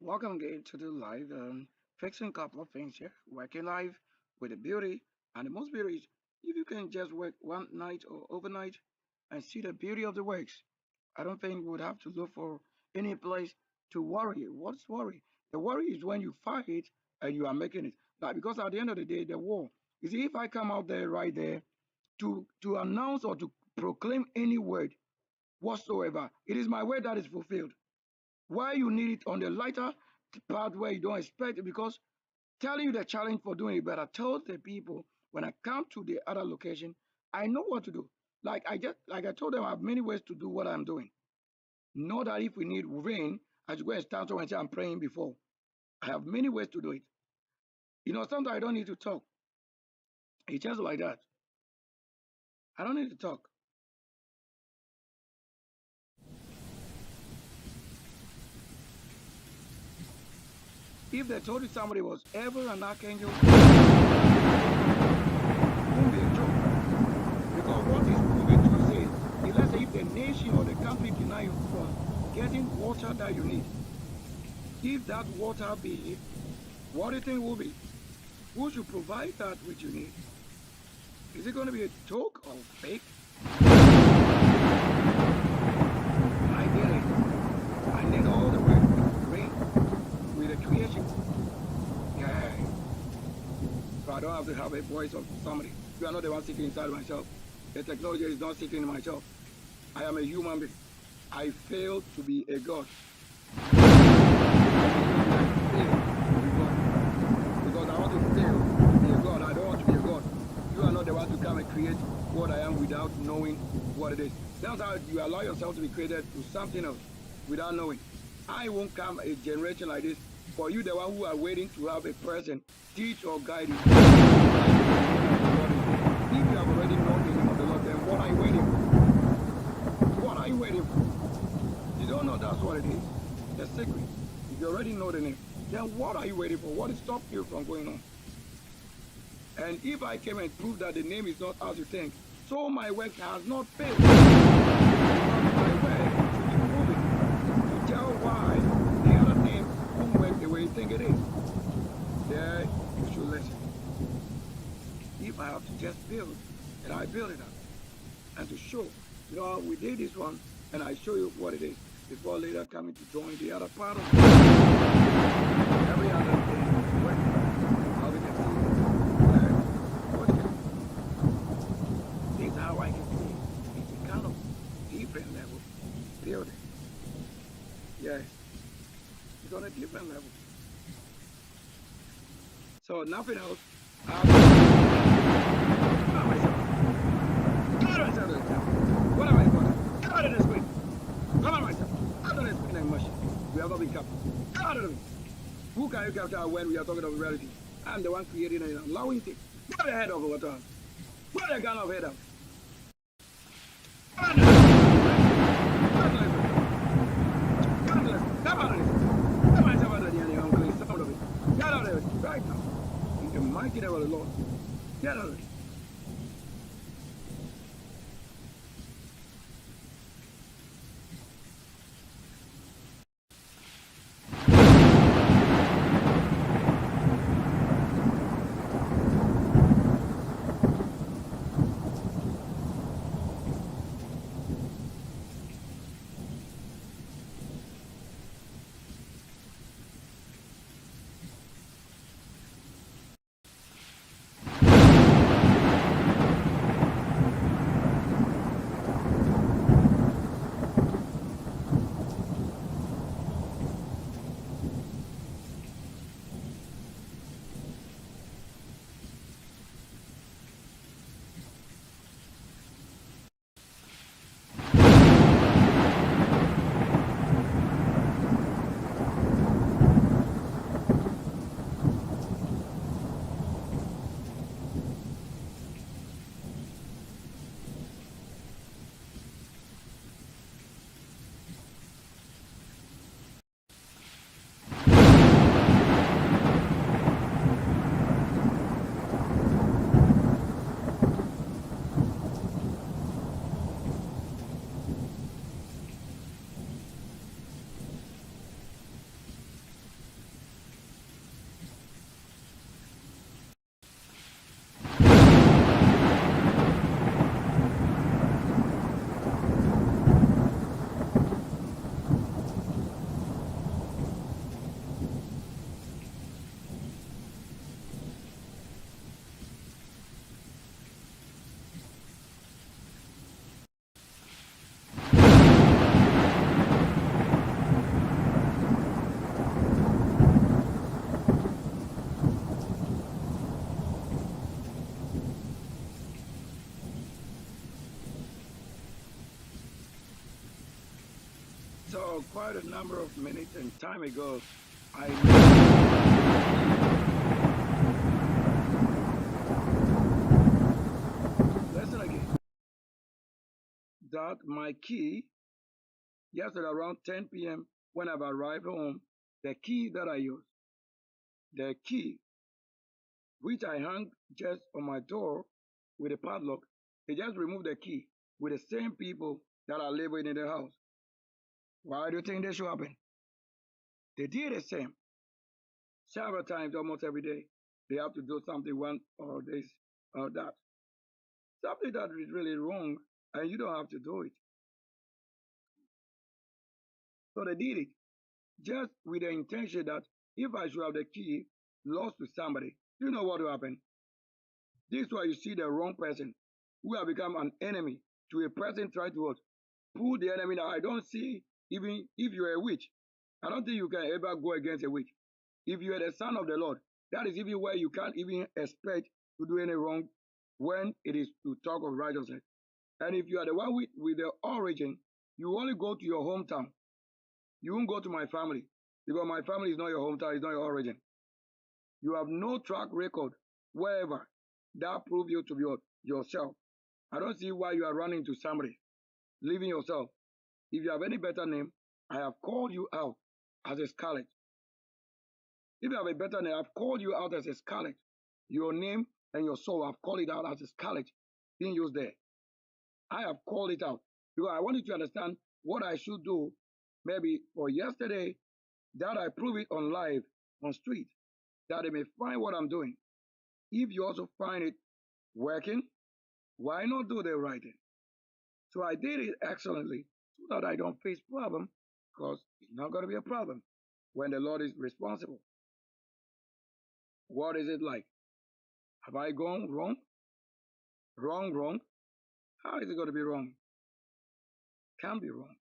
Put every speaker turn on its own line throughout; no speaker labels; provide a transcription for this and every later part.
Welcome again to the live. Fixing a couple of things here. Working live with the beauty, and the most beauty is if you can just work one night or overnight and see the beauty of the works. I don't think we would have to look for any place to worry. What's worry? The worry is when you fight and you are making it. Like because at the end of the day, the war. You see, if I come out there right there to announce or to proclaim any word whatsoever, it is my word that is fulfilled. Why you need it on the lighter part where you don't expect it, because telling you the challenge for doing it, but I told the people when I come to the other location, I know what to do. Like I told them I have many ways to do what I'm doing. Know that if we need rain, I should go and stand somewhere and say I'm praying before. I have many ways to do it. Sometimes I don't need to talk. It's just like that. I don't need to talk. If they told you somebody was ever an archangel, it won't be a joke. Because what is proven to say, let's say if the nation or the country deny you from getting water that you need, if that water be, what do you think will be? Who should provide that which you need? Is it going to be a joke or fake? I get it. I need all the work rain with the creation. Yeah. So I don't have to have a voice of somebody. You are not the one sitting inside myself. The technology is not sitting in myself. I am a human being. I fail to be a God. Because I want to fail to be a God. I don't want to be a God. You are not the one to come and create what I am without knowing what it is. That's how you allow yourself to be created to something else without knowing. I won't come a generation like this for you, the one who are waiting to have a person teach or guide you. If you have already known the name of the Lord, then what are you waiting for? What are you waiting for? You don't know that's what it is. The secret. If you already know the name, then what are you waiting for? What is stopping you from going on? And if I came and proved that the name is not as you think, so my work has not failed. Because my work should be proven to tell why the other name won't work the way you think it is. There you should listen. If I have to just build, and I build it up. And to show, we did this one, and I show you what it is before later coming to join the other part of it. Every other thing is working. How we can see what can. This is how I can see it. It's a kind of different level building. Yes. It's on a different level. So nothing else. What am I going to? Get out of this way. Come on, myself. Out of this way like mush. We have not been captured. Get out of it. Who can you capture when we are talking of reality? I'm the one creating and allowing things. Get the head of water. Put the gun of head up. Come on, get out of it right now. In the mighty name of the Lord. Get out of it. So quite a number of minutes and time ago, I listen again that my key yesterday around 10 p.m. when I've arrived home, the key that I use, the key which I hung just on my door with a padlock, they just removed the key with the same people that are living in the house. Why do you think this should happen? They did the same several times, almost every day. They have to do something one or this or that. Something that is really wrong, and you don't have to do it. So they did it just with the intention that if I should have the key lost to somebody, you know what will happen? This is why you see the wrong person who have become an enemy to a person trying to what? Pull the enemy down. I don't see, even if you're a witch, I don't think you can ever go against a witch. If you are the son of the Lord, that is even where you can't even expect to do any wrong when it is to talk of righteousness. And if you are the one with the origin, you only go to your hometown. You won't go to my family because my family is not your hometown, it's not your origin. You have no track record wherever that proves you to be yourself. I don't see why you are running to somebody, leaving yourself. If you have any better name, I have called you out as a scarlet. If you have a better name, I've called you out as a scarlet. Your name and your soul, I've called it out as a scarlet being used there. I have called it out because I want you to understand what I should do. Maybe for yesterday, that I prove it on live, on street, that they may find what I'm doing. If you also find it working, why not do the right thing? So I did it excellently so that I don't face problem because it's not going to be a problem when the Lord is responsible. What is it like? Have I gone wrong? Wrong? How is it going to be wrong? Can't be wrong.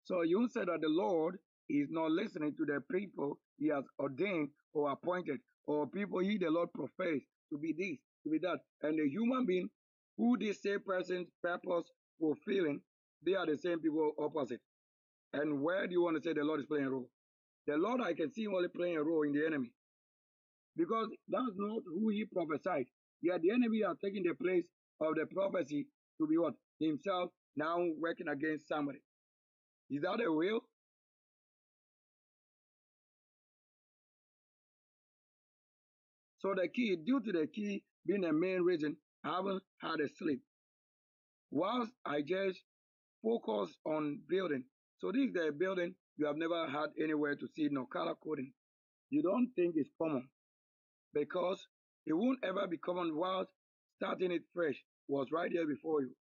So you said that the Lord is not listening to the people he has ordained or appointed, or people he, the Lord, profess to be this, to be that. And the human being who this same person's purpose fulfilling, they are the same people opposite. And where do you want to say the Lord is playing a role? The Lord, I can see him only playing a role in the enemy. Because that's not who he prophesied. Yet the enemy are taking the place of the prophecy to be what? Himself now working against somebody. Is that a will? So the key, due to the key being the main reason, I haven't had a sleep. Whilst I just focus on building. So this is the building you have never had anywhere to see no color coding. You don't think it's common because it won't ever be common whilst starting it fresh was right there before you.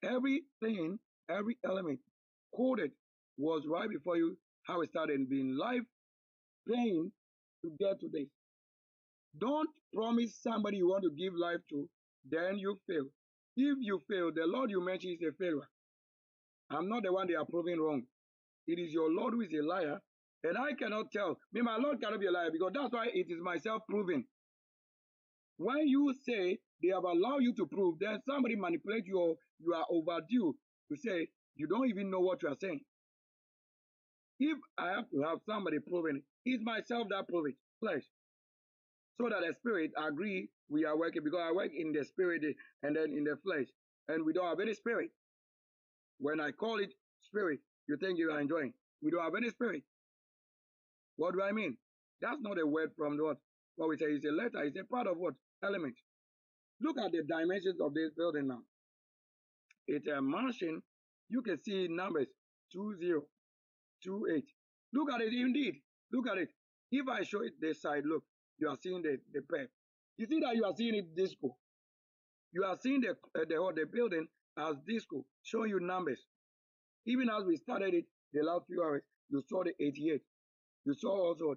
Everything, every element coded was right before you how it started being life playing to get to this. Don't promise somebody you want to give life to, then you fail. If you fail, the Lord you mention is a failure. I'm not the one they are proving wrong. It is your Lord who is a liar, and I cannot tell. Me, my Lord cannot be a liar because that's why it is myself proving. When you say they have allowed you to prove, then somebody manipulates you or you are overdue to say you don't even know what you are saying. If I have to have somebody proving it, it's myself that prove it, flesh. So that the spirit agree we are working because I work in the spirit and then in the flesh. And we don't have any spirit. When I call it spirit, you think you are enjoying. We don't have any spirit. What do I mean? That's not a word from what we say is a letter, it's a part of what? Element. Look at the dimensions of this building now. It's a mansion. You can see numbers 2028. Look at it indeed. Look at it. If I show it this side, look, you are seeing the pep. You see that you are seeing it disco. You are seeing the building as disco, showing you numbers. Even as we started it the last few hours, you saw the 88. You saw also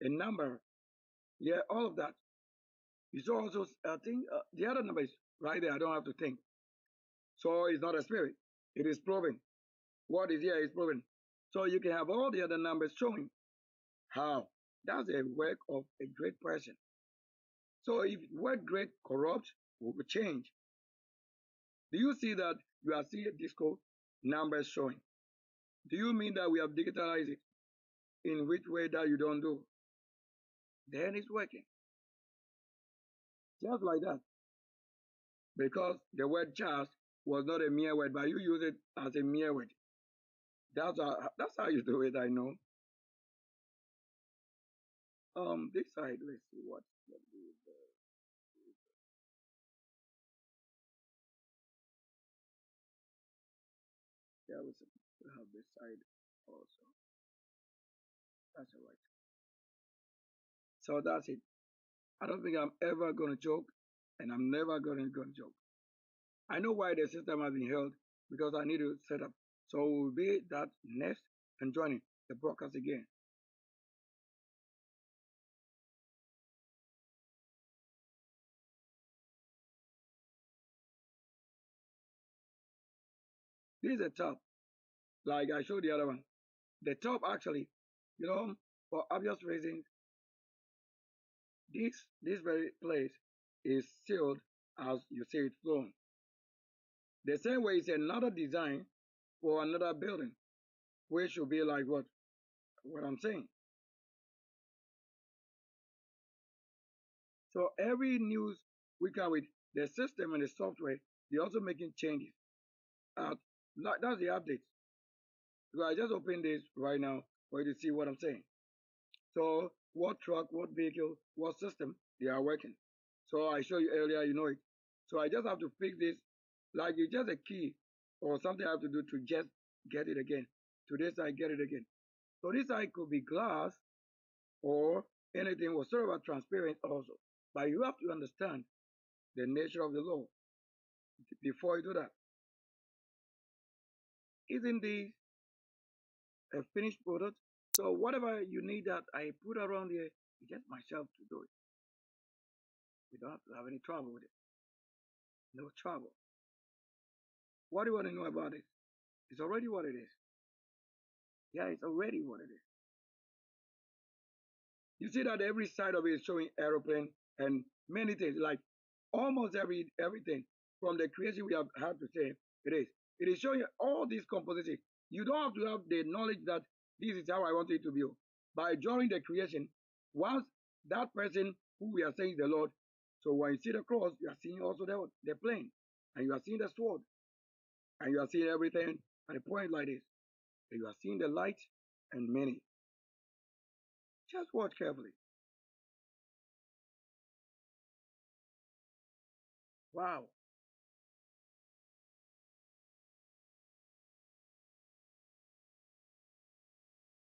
a number. Yeah, all of that. You saw also, I think, the other number is right there. I don't have to think. So it's not a spirit. It is proven. What is here is proven. So you can have all the other numbers showing how. That's a work of a great person. So if word great corrupt, we will change. Do you see that you are seeing disco numbers showing? Do you mean that we have digitalized it? In which way that you don't do? Then it's working. Just like that. Because the word just was not a mere word, but you use it as a mere word. That's how you do it, I know. This side, let's see what. Yeah, we have this side also. That's all right. So that's it. I don't think I'm ever gonna joke, and I'm never gonna joke. I know why the system has been held because I need to set up. So we'll be that next and joining the broadcast again. This is a top, like I showed the other one. The top actually, for obvious reasons, this very place is sealed as you see it flown. The same way it's another design for another building, which should be like what I'm saying. So every news we come with the system and the software, they're also making changes. Uh, that's the update. So I just opened this right now for you to see what I'm saying. So what truck, what vehicle, what system they are working. So I showed you earlier, you know it. So I just have to fix this, like it's just a key or something I have to do to just get it again. To this I get it again. So this side could be glass or anything whatsoever transparent also. But you have to understand the nature of the law before you do that. Isn't this a finished product? So whatever you need that I put around here, it's just myself to do it. We don't have to have any trouble with it. No trouble. What do you want to know about it? It's already what it is. Yeah, it's already what it is. You see that every side of it is showing aeroplane and many things, like almost everything from the creation we have had to say it is. It is showing all these compositions. You don't have to have the knowledge that this is how I want it to be. By during the creation, once that person who we are saying is the Lord, so when you see the cross, you are seeing also the plane, and you are seeing the sword, and you are seeing everything at a point like this. And you are seeing the light and many. Just watch carefully. Wow.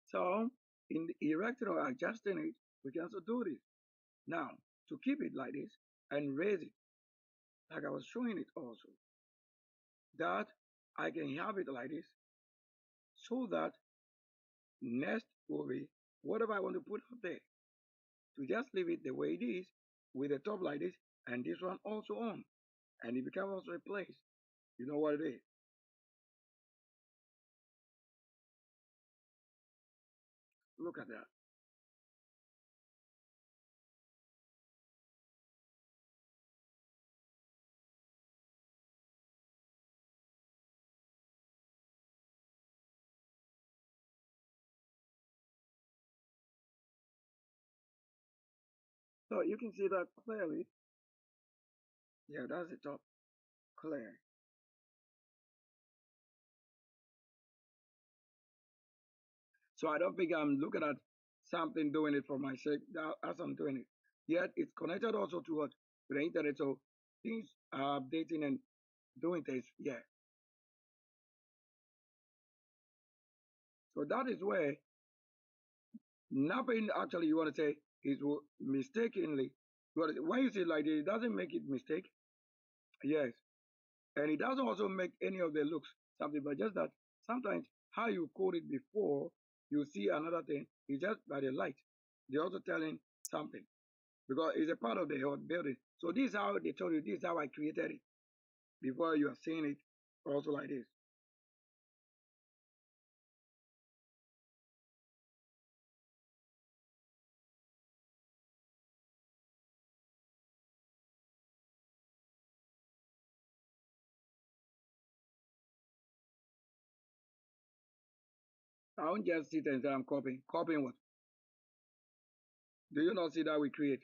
So in erecting or adjusting it, we can also do this. Now, to keep it like this and raise it, like I was showing it also, that I can have it like this so that next will be whatever I want to put up there. To just leave it the way it is with the top like this and this one also on. And it becomes also a place. You know what it is. Look at that. So you can see that clearly. Yeah, that's the top clear. So I don't think I'm looking at something doing it for my sake as I'm doing it. Yet it's connected also to what? To the internet. So things are updating and doing things. Yeah. So that is where nothing actually you want to say is mistakenly. When you say like this, it doesn't make it mistake. Yes. And it doesn't also make any of the looks something, but just that sometimes how you code it before you see another thing is just by the light. They're also telling something because it's a part of the whole building. So this is how they told you, this is how I created it before you are seeing it also like this. I won't just sit and say I'm copying. Copying what? Do you not see that we create?